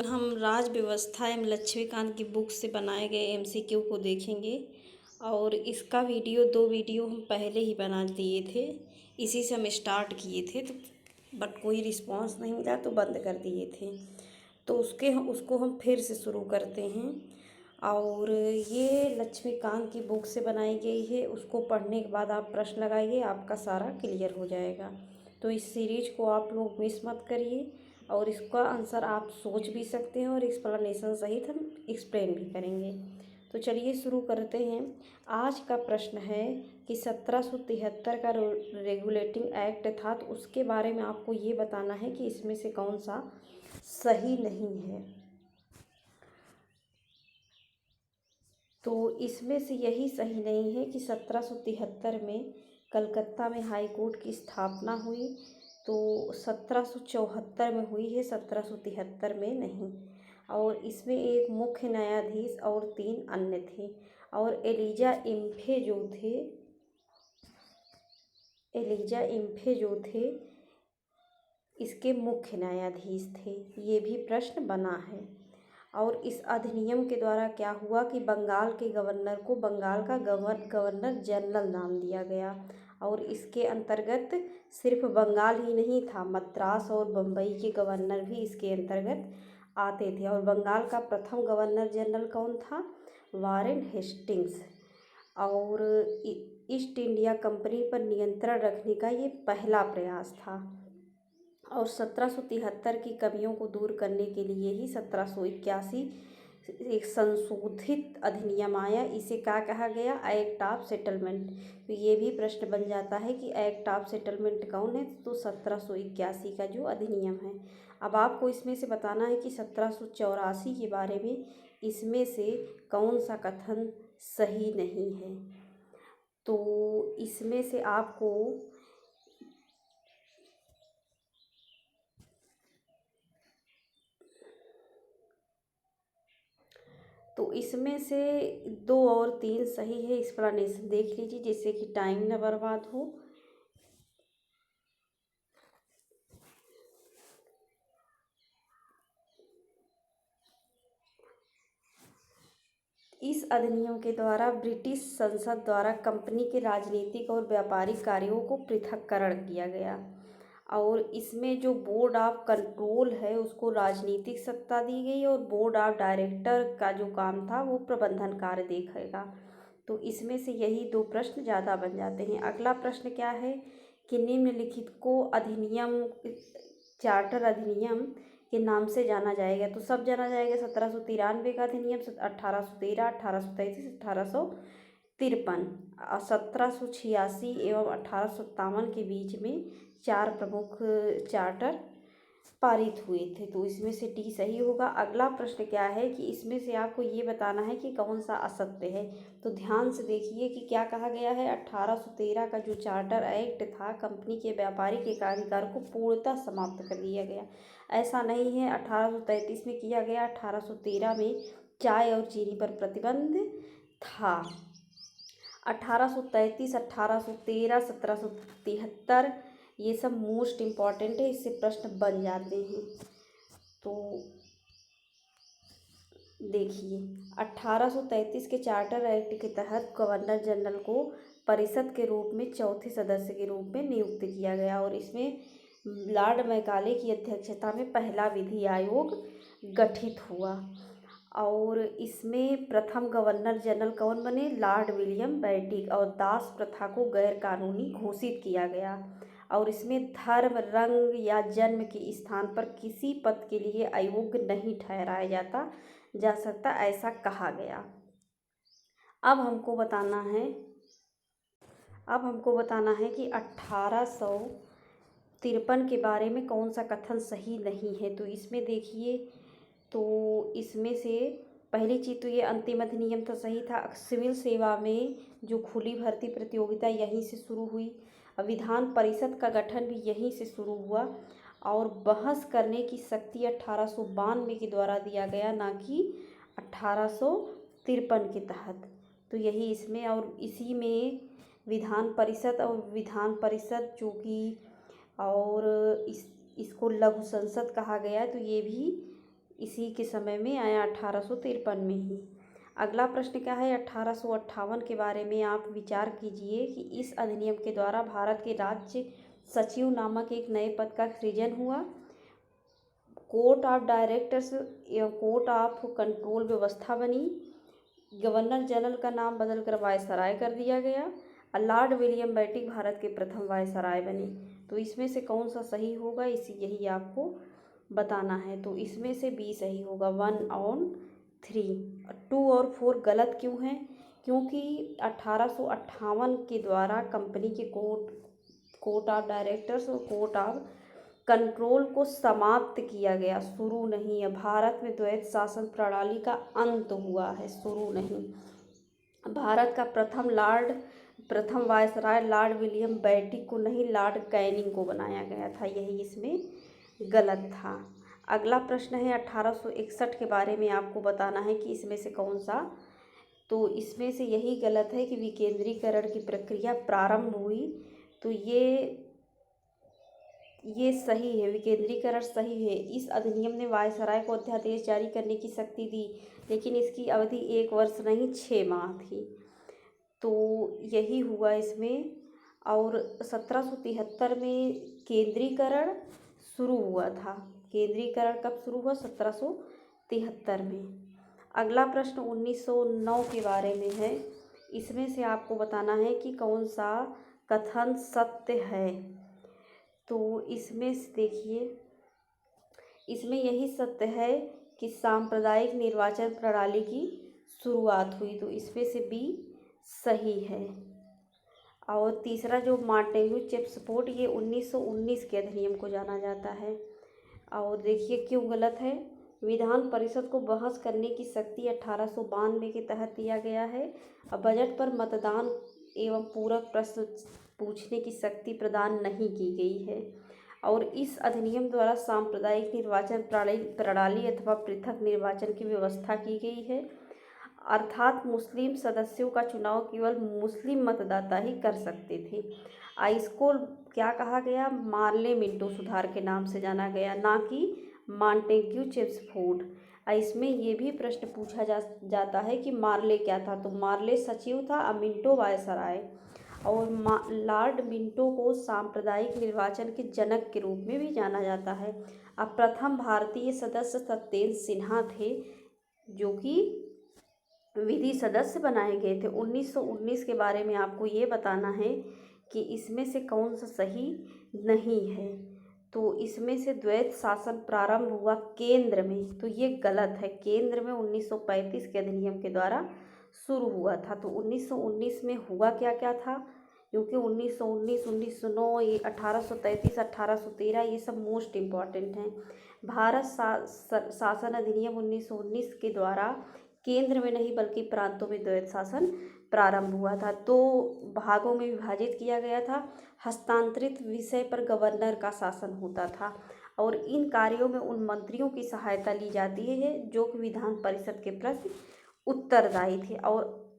हम राज व्यवस्था एवं लक्ष्मीकांत की बुक से बनाए गए एमसीक्यू को देखेंगे। और इसका दो वीडियो हम पहले ही बना दिए थे। इसी से हम स्टार्ट किए थे तो बट कोई रिस्पांस नहीं मिला तो बंद कर दिए थे। तो उसको हम फिर से शुरू करते हैं। और ये लक्ष्मीकांत की बुक से बनाई गई है। उसको पढ़ने के बाद आप प्रश्न लगाइए, आपका सारा क्लियर हो जाएगा। तो इस सीरीज को आप लोग मिस मत करिए। और इसका आंसर आप सोच भी सकते हैं और एक्सप्लेनेशन सहित हम एक्सप्लेन भी करेंगे। तो चलिए शुरू करते हैं। आज का प्रश्न है कि 1773 का रेगुलेटिंग एक्ट था, तो उसके बारे में आपको ये बताना है कि इसमें से कौन सा सही नहीं है। तो इसमें से यही सही नहीं है कि 1773 में कलकत्ता में हाई कोर्ट की स्थापना हुई। तो 1774 में हुई है, 1773 में नहीं। और इसमें एक मुख्य न्यायाधीश और 3 अन्य थे। और एलिजा इम्फे जो थे इसके मुख्य न्यायाधीश थे। ये भी प्रश्न बना है। और इस अधिनियम के द्वारा क्या हुआ कि बंगाल के गवर्नर को बंगाल का गवर्नर जनरल नाम दिया गया। और इसके अंतर्गत सिर्फ बंगाल ही नहीं था, मद्रास और बम्बई के गवर्नर भी इसके अंतर्गत आते थे। और बंगाल का प्रथम गवर्नर जनरल कौन था? Warren Hastings. और ईस्ट इंडिया कंपनी पर नियंत्रण रखने का ये पहला प्रयास था। और 1773 की कमियों को दूर करने के लिए ही 1781 एक संशोधित अधिनियम आया। इसे क्या कहा गया? Act of settlement. तो ये भी प्रश्न बन जाता है कि एक्ट ऑफ सेटलमेंट कौन है? तो 1781 का जो अधिनियम है। अब आपको इसमें से बताना है कि 1784 के बारे में इसमें से कौन सा कथन सही नहीं है। तो इसमें से आपको तो इसमें से 2 और 3 सही है। एक्सप्लेनेशन देख लीजिए जिससे कि टाइम न बर्बाद हो। इस अधिनियम के द्वारा ब्रिटिश संसद द्वारा कंपनी के राजनीतिक और व्यापारिक कार्यों को पृथक्करण किया गया। और इसमें जो बोर्ड ऑफ कंट्रोल है उसको राजनीतिक सत्ता दी गई और बोर्ड ऑफ डायरेक्टर का जो काम था वो प्रबंधन कार्य देखेगा। तो इसमें से यही 2 प्रश्न ज़्यादा बन जाते हैं। अगला प्रश्न क्या है कि निम्नलिखित को अधिनियम चार्टर अधिनियम के नाम से जाना जाएगा। तो सब जाना जाएगा 1793 का अधिनियम, 1813, 1833, 1853। 1786 एवं 1857 के बीच में 4 प्रमुख चार्टर पारित हुए थे। तो इसमें से डी सही होगा। अगला प्रश्न क्या है कि इसमें से आपको ये बताना है कि कौन सा असत्य है। तो ध्यान से देखिए कि क्या कहा गया है। 1813 का जो चार्टर एक्ट था कंपनी के व्यापारिक एकाधिकार को पूर्णतः समाप्त कर दिया गया। ऐसा नहीं है, 1833 में किया गया। 1813 में चाय और चीनी पर प्रतिबंध था। 1833, 1813, 1773 ये सब मोस्ट इम्पॉर्टेंट है, इससे प्रश्न बन जाते हैं। तो देखिए 1833 के चार्टर एक्ट के तहत गवर्नर जनरल को परिषद के रूप में चौथे सदस्य के रूप में नियुक्त किया गया। और इसमें लॉर्ड मैकाले की अध्यक्षता में पहला विधि आयोग गठित हुआ। और इसमें प्रथम गवर्नर जनरल कौन बने? Lord William Bentinck. और दास प्रथा को गैर कानूनी घोषित किया गया। और इसमें धर्म, रंग या जन्म के स्थान पर किसी पद के लिए अयोग्य नहीं ठहराया जा सकता, ऐसा कहा गया। अब हमको बताना है कि 1853 के बारे में कौन सा कथन सही नहीं है। तो इसमें देखिए, तो इसमें से पहली चीज़ तो ये अंतिम अधिनियम तो सही था। सिविल सेवा में जो खुली भर्ती प्रतियोगिता यहीं से शुरू हुई। विधान परिषद का गठन भी यहीं से शुरू हुआ। और बहस करने की शक्ति 1892 के द्वारा दिया गया, ना कि 1853 के तहत। तो यही इसमें, और इसी में विधान परिषद जो कि और इसको लघु संसद कहा गया है। तो ये भी इसी के समय में आया 1853 में ही। अगला प्रश्न क्या है, 1858 के बारे में आप विचार कीजिए कि इस अधिनियम के द्वारा भारत के राज्य सचिव नामक एक नए पद का सृजन हुआ। कोर्ट ऑफ डायरेक्टर्स एवं कोर्ट ऑफ कंट्रोल व्यवस्था बनी। गवर्नर जनरल का नाम बदलकर वायसराय कर दिया गया और लॉर्ड विलियम बेंटिक भारत के प्रथम वायसराय बने। तो इसमें से कौन सा सही होगा, यही आपको बताना है। तो इसमें से बी सही होगा, 1 और 3। 2 और 4 गलत क्यों है, क्योंकि 1858 के द्वारा कंपनी के कोर्ट ऑफ डायरेक्टर्स और कोर्ट ऑफ कंट्रोल को समाप्त किया गया, शुरू नहीं है। भारत में द्वैत शासन प्रणाली का अंत हुआ है, शुरू नहीं। भारत का प्रथम वायसराय लॉर्ड विलियम बेंटिक को नहीं, लॉर्ड कैनिंग को बनाया गया था, यही इसमें गलत था। अगला प्रश्न है 1861 के बारे में आपको बताना है कि इसमें से कौन सा, तो इसमें से यही गलत है कि विकेंद्रीकरण की प्रक्रिया प्रारंभ हुई। तो ये सही है, विकेंद्रीकरण सही है। इस अधिनियम ने वायसराय को अध्यादेश जारी करने की शक्ति दी, लेकिन इसकी अवधि 1 वर्ष नहीं 6 माह थी। तो यही हुआ इसमें। और 1773 में केंद्रीकरण शुरू हुआ था। केंद्रीकरण कब शुरू हुआ, 1773 में। अगला प्रश्न 1909 के बारे में है। इसमें से आपको बताना है कि कौन सा कथन सत्य है। तो इसमें से देखिए, इसमें यही सत्य है कि सांप्रदायिक निर्वाचन प्रणाली की शुरुआत हुई, तो इसमें से बी सही है। और तीसरा जो मार्टेन्यू चेम्स्फोर्ड, ये 1919 के अधिनियम को जाना जाता है। और देखिए क्यों गलत है, विधान परिषद को बहस करने की शक्ति 1892 के तहत दिया गया है। अब बजट पर मतदान एवं पूरक प्रश्न पूछने की शक्ति प्रदान नहीं की गई है। और इस अधिनियम द्वारा सांप्रदायिक निर्वाचन प्रणाली अथवा पृथक निर्वाचन की व्यवस्था की गई है, अर्थात मुस्लिम सदस्यों का चुनाव केवल मुस्लिम मतदाता ही कर सकते थे। इसको क्या कहा गया, मार्ले मिंटो सुधार के नाम से जाना गया, ना कि मांटेग्यू चेम्स्फोर्ड। इसमें ये भी प्रश्न पूछा जाता है कि मार्ले क्या था, तो मार्ले सचिव था और मिंटो वायसराय। और लॉर्ड मिंटो को सांप्रदायिक निर्वाचन के जनक के रूप में भी जाना जाता है। अब प्रथम भारतीय सदस्य सत्येंद्र सिन्हा थे, जो कि विधि सदस्य बनाए गए थे। 1919 के बारे में आपको ये बताना है कि इसमें से कौन सा सही नहीं है। तो इसमें से द्वैत शासन प्रारंभ हुआ केंद्र में, तो ये गलत है। केंद्र में 1935 के अधिनियम के द्वारा शुरू हुआ था। तो 1919 में हुआ क्या क्या था, क्योंकि 1919, 1909, ये 1833, 1813 ये सब मोस्ट इम्पॉर्टेंट हैं। भारत शासन अधिनियम 1919 के द्वारा केंद्र में नहीं बल्कि प्रांतों में द्वैत शासन प्रारंभ हुआ था। 2 भागों में विभाजित किया गया था। हस्तांतरित विषय पर गवर्नर का शासन होता था और इन कार्यों में उन मंत्रियों की सहायता ली जाती है जो कि विधान परिषद के प्रति उत्तरदायी थे। और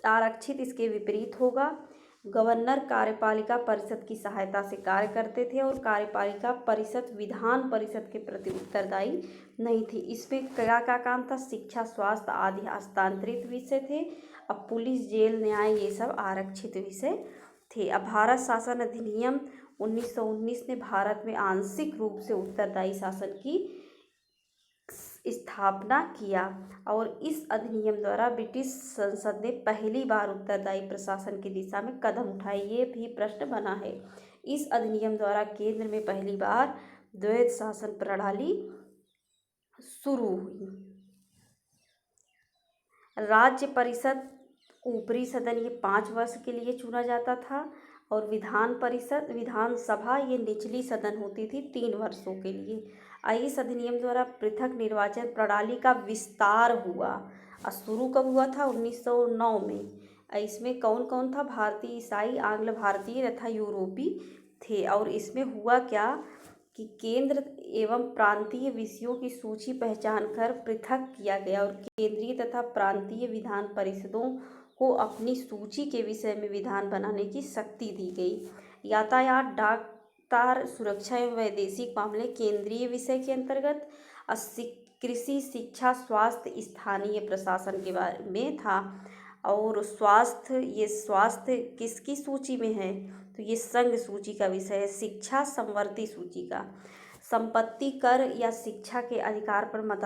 आरक्षित इसके विपरीत होगा, गवर्नर कार्यपालिका परिषद की सहायता से कार्य करते थे और कार्यपालिका परिषद विधान परिषद के प्रति उत्तरदायी नहीं थी। इसमें क्या क्या काम था, शिक्षा, स्वास्थ्य आदि हस्तांतरित विषय थे। अब पुलिस, जेल, न्याय ये सब आरक्षित विषय थे। अब भारत शासन अधिनियम 1919 ने भारत में आंशिक रूप से उत्तरदायी शासन की स्थापना किया और इस अधिनियम द्वारा ब्रिटिश संसद ने पहली बार उत्तरदायी प्रशासन की दिशा में कदम उठाए। ये भी प्रश्न बना है। इस अधिनियम द्वारा केंद्र में पहली बार द्वैत शासन प्रणाली शुरू हुई। राज्य परिषद ऊपरी सदन ये 5 वर्ष के लिए चुना जाता था और विधानसभा ये निचली सदन होती थी 3 वर्षों के लिए। इस अधिनियम द्वारा पृथक निर्वाचन प्रणाली का विस्तार हुआ और शुरू कब हुआ था, 1909 में। इसमें कौन कौन था, भारतीय, ईसाई, आंग्ल भारतीय तथा यूरोपी थे। और इसमें हुआ क्या कि केंद्र एवं प्रांतीय विषयों की सूची पहचान कर पृथक किया गया और केंद्रीय तथा प्रांतीय विधान परिषदों को अपनी सूची के विषय में विधान बनाने की शक्ति दी गई। यातायात, डाक तार, सुरक्षा एवं वैदेशिक मामले केंद्रीय विषय के अंतर्गत, कृषि, शिक्षा, स्वास्थ्य, स्थानीय प्रशासन के बारे में था। और स्वास्थ्य, ये स्वास्थ्य किसकी सूची में है, तो ये संघ सूची का विषय है। शिक्षा संवर्ती सूची का। संपत्ति कर या शिक्षा के अधिकार पर मत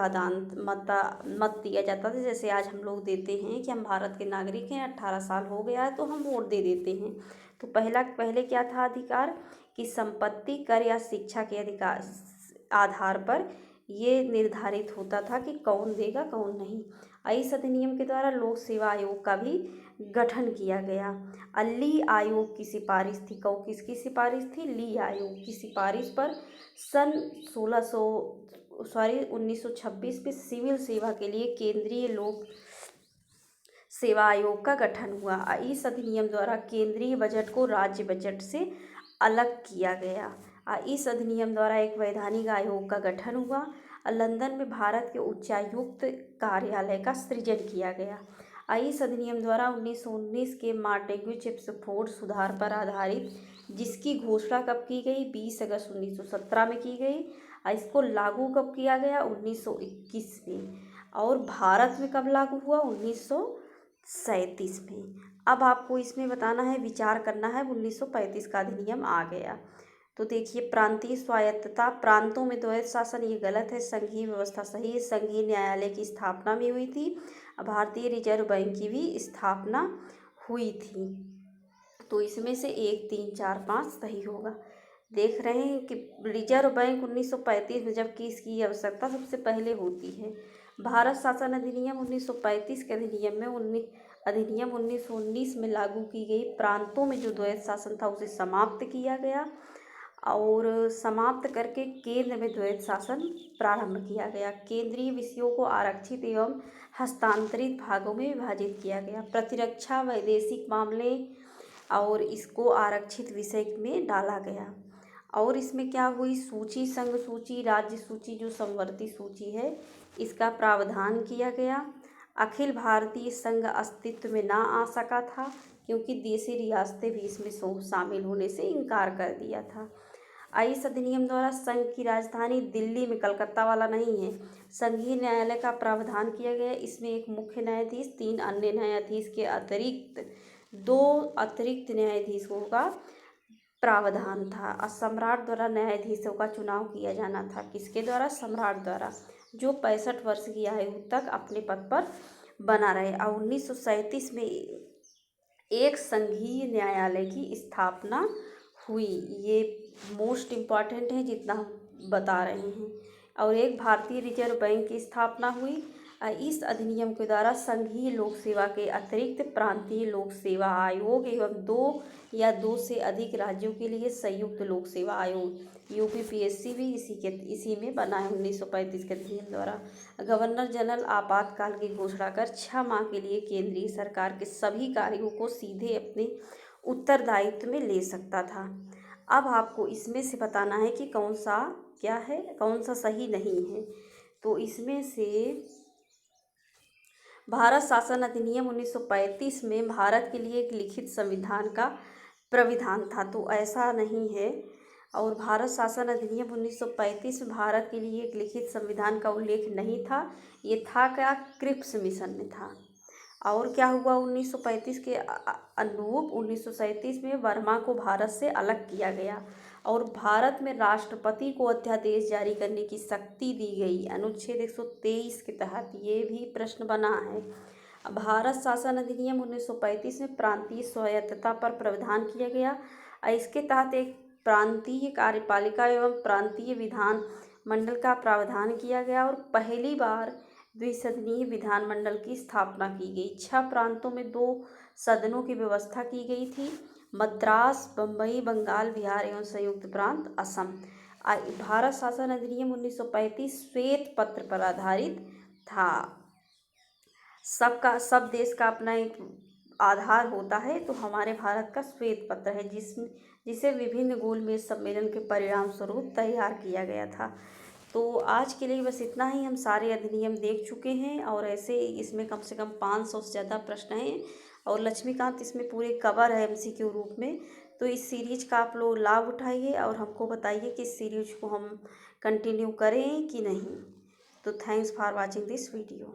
दिया जाता था। जैसे आज हम लोग देते हैं कि हम भारत के नागरिक हैं, 18 साल हो गया है तो हम वोट दे देते हैं। तो पहले क्या था अधिकार, कि संपत्ति कर या शिक्षा के अधिकार आधार पर ये निर्धारित होता था कि कौन देगा कौन नहीं। इस अधिनियम के द्वारा लोक सेवा आयोग का भी गठन किया गया। ली आयोग की सिफारिश थी, किसकी सिफारिश थी, ली आयोग की सिफारिश पर सन 1926 में सिविल सेवा के लिए केंद्रीय लोक सेवा आयोग का गठन हुआ। इस अधिनियम द्वारा केंद्रीय बजट को राज्य बजट से अलग किया गया। इस अधिनियम द्वारा एक वैधानिक आयोग का गठन हुआ। लंदन में भारत के उच्चायुक्त कार्यालय का सृजन किया गया। इस अधिनियम द्वारा 1919 के मार्टेग्यू चिप्सफोर्ड सुधार पर आधारित, जिसकी घोषणा कब की गई, 20 अगस्त 1917 में की गई। इसको लागू कब किया गया, 1921 में। और भारत में कब लागू हुआ, 1937 में। अब आपको इसमें बताना है, विचार करना है, 1935 का अधिनियम आ गया। तो देखिए, प्रांतीय स्वायत्तता, प्रांतों में द्वैत शासन, ये गलत है। संघीय व्यवस्था सही है। संघीय न्यायालय की स्थापना भी हुई थी। भारतीय रिजर्व बैंक की भी स्थापना हुई थी। तो इसमें से 1, 3, 4, 5 सही होगा। देख रहे हैं कि रिजर्व बैंक 1935 में, जबकि इसकी आवश्यकता सबसे पहले होती है। भारत शासन अधिनियम 1935 के अधिनियम 1919 में लागू की गई। प्रांतों में जो द्वैत शासन था उसे समाप्त किया गया और समाप्त करके केंद्र में द्वैत शासन प्रारंभ किया गया। केंद्रीय विषयों को आरक्षित एवं हस्तांतरित भागों में विभाजित किया गया। प्रतिरक्षा, वैदेशिक मामले और इसको आरक्षित विषय में डाला गया। और इसमें क्या हुई, सूची, संघ सूची, राज्य सूची, जो संवर्ती सूची है, इसका प्रावधान किया गया। अखिल भारतीय संघ अस्तित्व में ना आ सका था क्योंकि देशी रियासतें भी इसमें शामिल होने से इनकार कर दिया था। इस अधिनियम द्वारा संघ की राजधानी दिल्ली में, कलकत्ता वाला नहीं है, संघीय न्यायालय का प्रावधान किया गया। इसमें एक मुख्य न्यायाधीश, 3 अन्य न्यायाधीश के अतिरिक्त 2 अतिरिक्त न्यायाधीशों का प्रावधान था। सम्राट द्वारा न्यायाधीशों का चुनाव किया जाना था। किसके द्वारा, सम्राट द्वारा, जो 65 वर्ष की आयु तक अपने पद पर बना रहे। और 1937 में एक संघीय न्यायालय की स्थापना हुई। ये मोस्ट इम्पॉर्टेंट है जितना हम बता रहे हैं। और एक भारतीय रिजर्व बैंक की स्थापना हुई। इस अधिनियम के द्वारा संघीय लोक सेवा के अतिरिक्त प्रांतीय लोक सेवा आयोग एवं 2 या 2 से अधिक राज्यों के लिए संयुक्त लोक सेवा आयोग, यूपीपीएससी भी इसी में बना है 1935 के अधिनियम द्वारा। गवर्नर जनरल आपातकाल की घोषणा कर 6 माह के लिए केंद्रीय सरकार के सभी कार्यों को सीधे अपने उत्तरदायित्व में ले सकता था। अब आपको इसमें से बताना है कि कौन सा क्या है, कौन सा सही नहीं है। तो इसमें से भारत शासन अधिनियम 1935 में भारत के लिए एक लिखित संविधान का प्राविधान था, तो ऐसा नहीं है। और भारत शासन अधिनियम 1935 में भारत के लिए एक लिखित संविधान का उल्लेख नहीं था। ये था क्या, क्रिप्स मिशन में था। और क्या हुआ, 1935 के अनुरूप 1937 में वर्मा को भारत से अलग किया गया और भारत में राष्ट्रपति को अध्यादेश जारी करने की शक्ति दी गई। अनुच्छेद 123 के तहत ये भी प्रश्न बना है। भारत शासन अधिनियम 1935 में प्रांतीय स्वायत्तता पर प्रावधान किया गया। इसके तहत एक प्रांतीय कार्यपालिका एवं प्रांतीय विधान मंडल का प्रावधान किया गया और पहली बार द्विसदनीय विधानमंडल की स्थापना की गई। 6 प्रांतों में 2 सदनों की व्यवस्था की गई थी, मद्रास, बम्बई, बंगाल, बिहार एवं संयुक्त प्रांत असम। भारत शासन अधिनियम 1935 श्वेत पत्र पर आधारित था। सब देश का अपना एक आधार होता है, तो हमारे भारत का श्वेत पत्र है जिसे विभिन्न गोलमेज सम्मेलन के परिणाम स्वरूप तैयार किया गया था। तो आज के लिए बस इतना ही। हम सारे अधिनियम देख चुके हैं और ऐसे इसमें कम से कम 500 से ज़्यादा प्रश्न हैं और लक्ष्मीकांत इसमें पूरे कवर है एमसीक्यू रूप में। तो इस सीरीज का आप लोग लाभ उठाइए और हमको बताइए कि इस सीरीज को हम कंटिन्यू करें कि नहीं। तो thanks for watching this video.